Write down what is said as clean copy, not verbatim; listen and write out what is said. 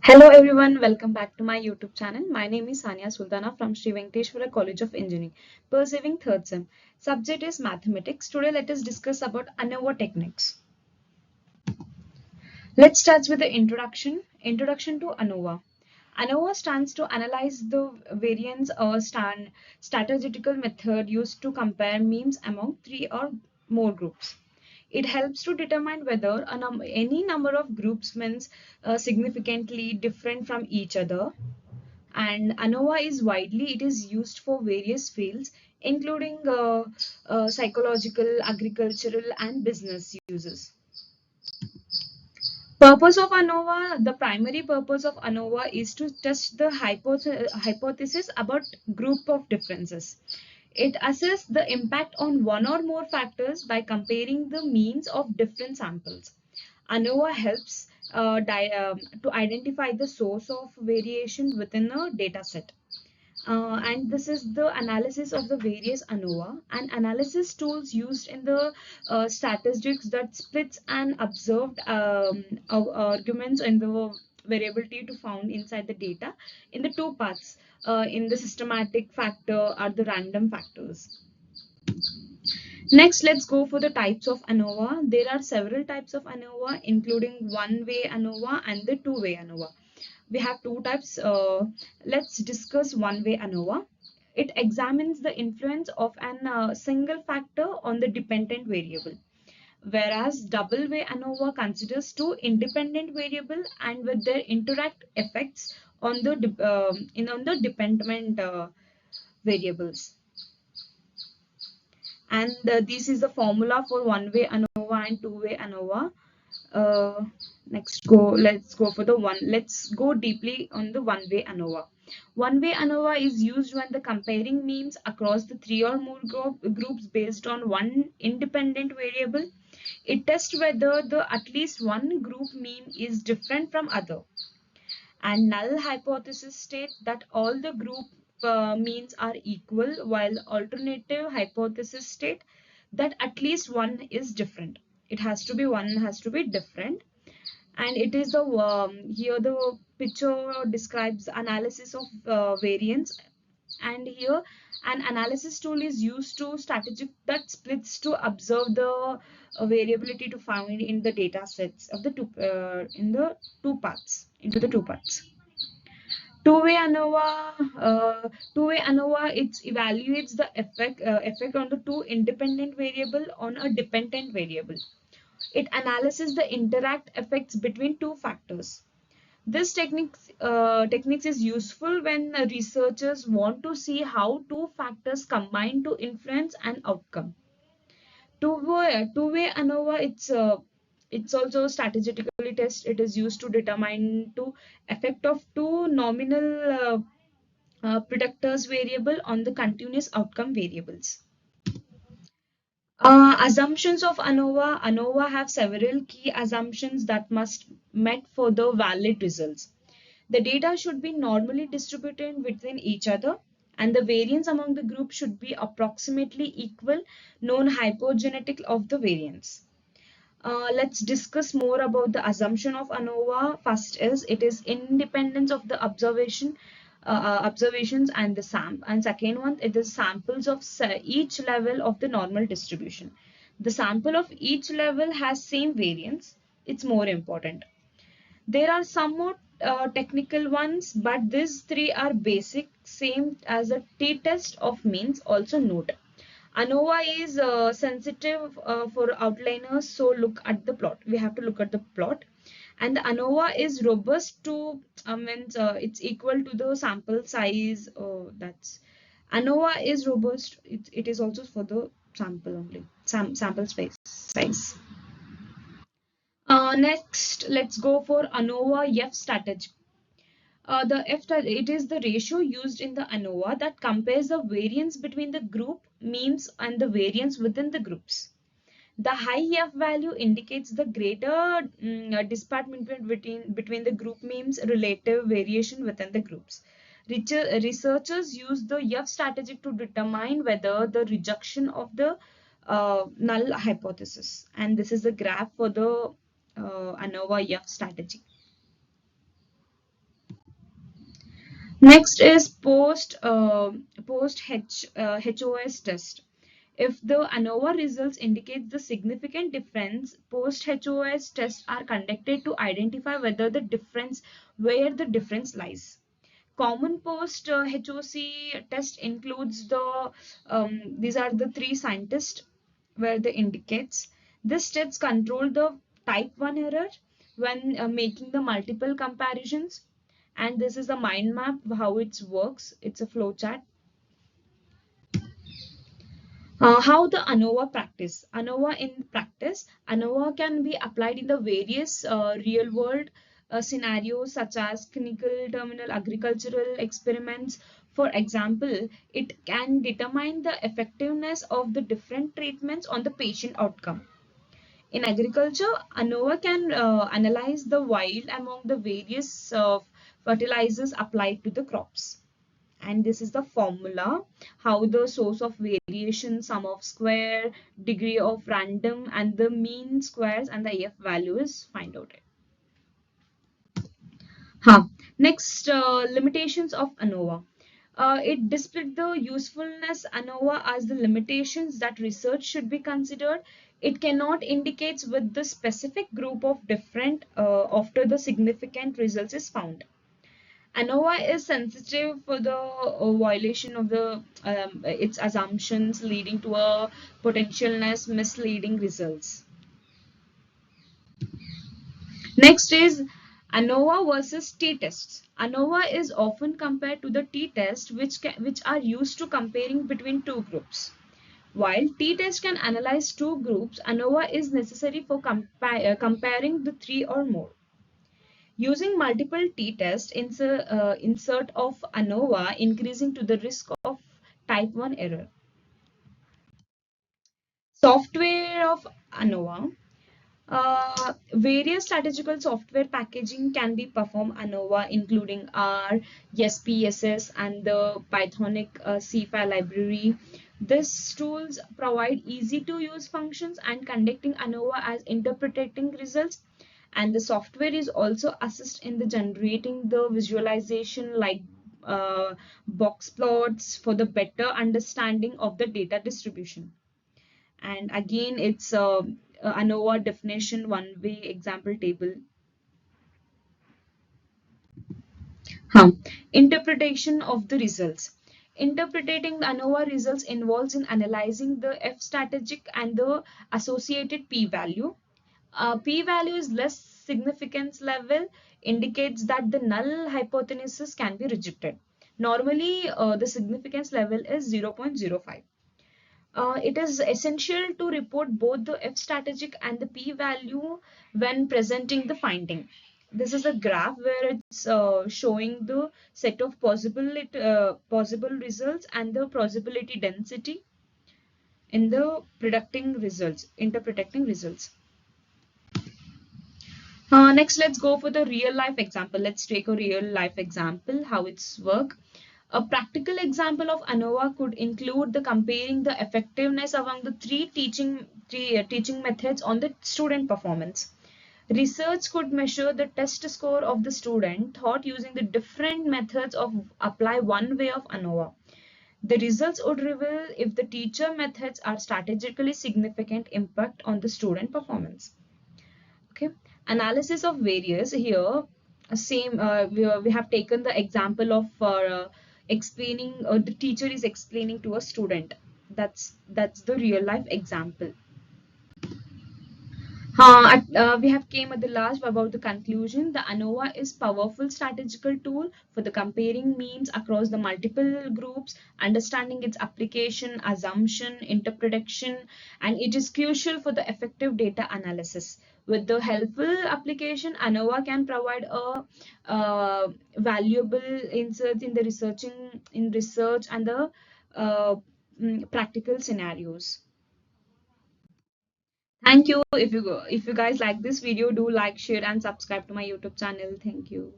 Hello everyone, welcome back to my YouTube channel. My name is Sania Sultana from Sri Venkateshwara College of Engineering, pursuing third sem. Subject is mathematics. Today let us discuss about ANNOVA techniques. Let's start with the introduction. Introduction to ANNOVA. ANNOVA stands to analyze the variance or statistical method used to compare means among three or more groups. It helps to determine whether any number of groups means significantly different from each other. And ANNOVA is widely it is used for various fields, including psychological, agricultural, and business uses. Purpose of ANNOVA, the primary purpose of ANNOVA is to test the hypothesis about group of differences. It assesses the impact on one or more factors by comparing the means of different samples. ANNOVA helps to identify the source of variation within a data set. And this is the analysis of the various ANNOVA and analysis tools used in the statistics that splits and observed arguments in the variability to found inside the data in the two parts, in the systematic factor or the random factors. Next, let's go for the types of ANNOVA. There are several types of ANNOVA, including one-way ANNOVA and the two-way ANNOVA. We have two types. Let's discuss one-way ANNOVA. It examines the influence of an single factor on the dependent variable, whereas double-way ANNOVA considers two independent variables and with their interact effects on the on the dependent variables. And this is the formula for one-way ANNOVA and two-way ANNOVA. Uh, let's go for the one. Let's go deeply on the one-way ANNOVA. One-way ANNOVA is used when the comparing means across the three or more groups based on one independent variable. It tests whether the at least one group mean is different from other. And null hypothesis states that all the group means are equal, while alternative hypothesis state that at least one is different. It has to be one has to be different. And it is the here the picture describes analysis of variance, and here an analysis tool is used to strategic that splits to observe the variability to find in the data sets of the two in the two parts into the two parts. Two-way ANNOVA, two-way ANNOVA, it evaluates the effect on the two independent variable on a dependent variable. It analyzes the interact effects between two factors. This techniques is useful when researchers want to see how two factors combine to influence an outcome. Two-way ANNOVA, it's also statistically test. It is used to determine to effect of two nominal predictors variable on the continuous outcome variables. Assumptions of ANNOVA. ANNOVA have several key assumptions that must met for the valid results. The data should be normally distributed within each other, and the variance among the groups should be approximately equal, known hypogenetic of the variance. Let's discuss more about the assumption of ANNOVA. First is it is independence of the observations and the sample. And second one, it is samples of each level of the normal distribution. The sample of each level has same variance. It's more important. There are some more technical ones, but these three are basic, same as a t-test of means. Also note. ANNOVA is sensitive for outliners, so look at the plot. We have to look at the plot. And the ANNOVA is robust to, means it's equal to the sample size. That's ANNOVA is robust. It is also for the sample only, sample space size. Next, let's go for ANNOVA F strategy. It is the ratio used in the ANNOVA that compares the variance between the group means and the variance within the groups. The high F value indicates the greater disparity between the group means relative variation within the groups. Researchers use the F strategy to determine whether the rejection of the null hypothesis. And this is the graph for the ANNOVA F strategy. Next is post HOS test. If the ANNOVA results indicate the significant difference, post HOS tests are conducted to identify where the difference lies. Common post HOC test includes these are the three scientists where the indicates. This tests control the type 1 error when making the multiple comparisons, and this is the mind map how it works. It's a flow chart. How the ANNOVA practice. ANNOVA in practice, ANNOVA can be applied in the various real world scenarios such as clinical, terminal, agricultural experiments. For example, it can determine the effectiveness of the different treatments on the patient outcome. In agriculture, ANNOVA can analyze the yield among the various fertilizers applied to the crops. And this is the formula how the source of variation, sum of square, degree of random, and the mean squares and the AF value is find out. Next, limitations of ANNOVA. It displayed the usefulness ANNOVA as the limitations that research should be considered. It cannot indicate with the specific group of different after the significant results is found. ANNOVA is sensitive for the violation of the its assumptions, leading to a potentialness misleading results. Next is ANNOVA versus t-tests. ANNOVA is often compared to the t-test, which are used to comparing between two groups. While t-test can analyze two groups, ANNOVA is necessary for comparing the three or more. Using multiple t-tests, insert of ANNOVA increasing to the risk of type 1 error. Software of ANNOVA. Various statistical software packaging can be performed ANNOVA, including R, SPSS, and the Pythonic C-file library. These tools provide easy to use functions and conducting ANNOVA as interpreting results, and the software is also assist in the generating the visualization like box plots for the better understanding of the data distribution. And again, it's ANNOVA definition one-way example table. Interpretation of the results. Interpreting the ANNOVA results involves in analyzing the F statistic and the associated p-value. P-value is less significance level indicates that the null hypothesis can be rejected. Normally, the significance level is 0.05. It is essential to report both the F statistic and the p-value when presenting the finding. This is a graph where it's showing the set of possible results and the probability density in the interpreting results. Next, let's go for the real life example. Let's take a real life example, how it's work. A practical example of ANNOVA could include the comparing the effectiveness among the three teaching methods on the student performance. Research could measure the test score of the student taught using the different methods of apply one way of ANNOVA. The results would reveal if the teacher methods are strategically significant impact on the student performance. Okay, analysis of various here. Same, we have taken the example of explaining the teacher is explaining to a student. That's the real life example. We have came at the last about the conclusion. The ANNOVA is powerful statistical tool for the comparing means across the multiple groups, understanding its application, assumption, interpretation, and it is crucial for the effective data analysis. With the helpful application, ANNOVA can provide a valuable insights in the research and the practical scenarios. Thank you. If you guys like this video, do like, share, and subscribe to my YouTube channel. Thank you.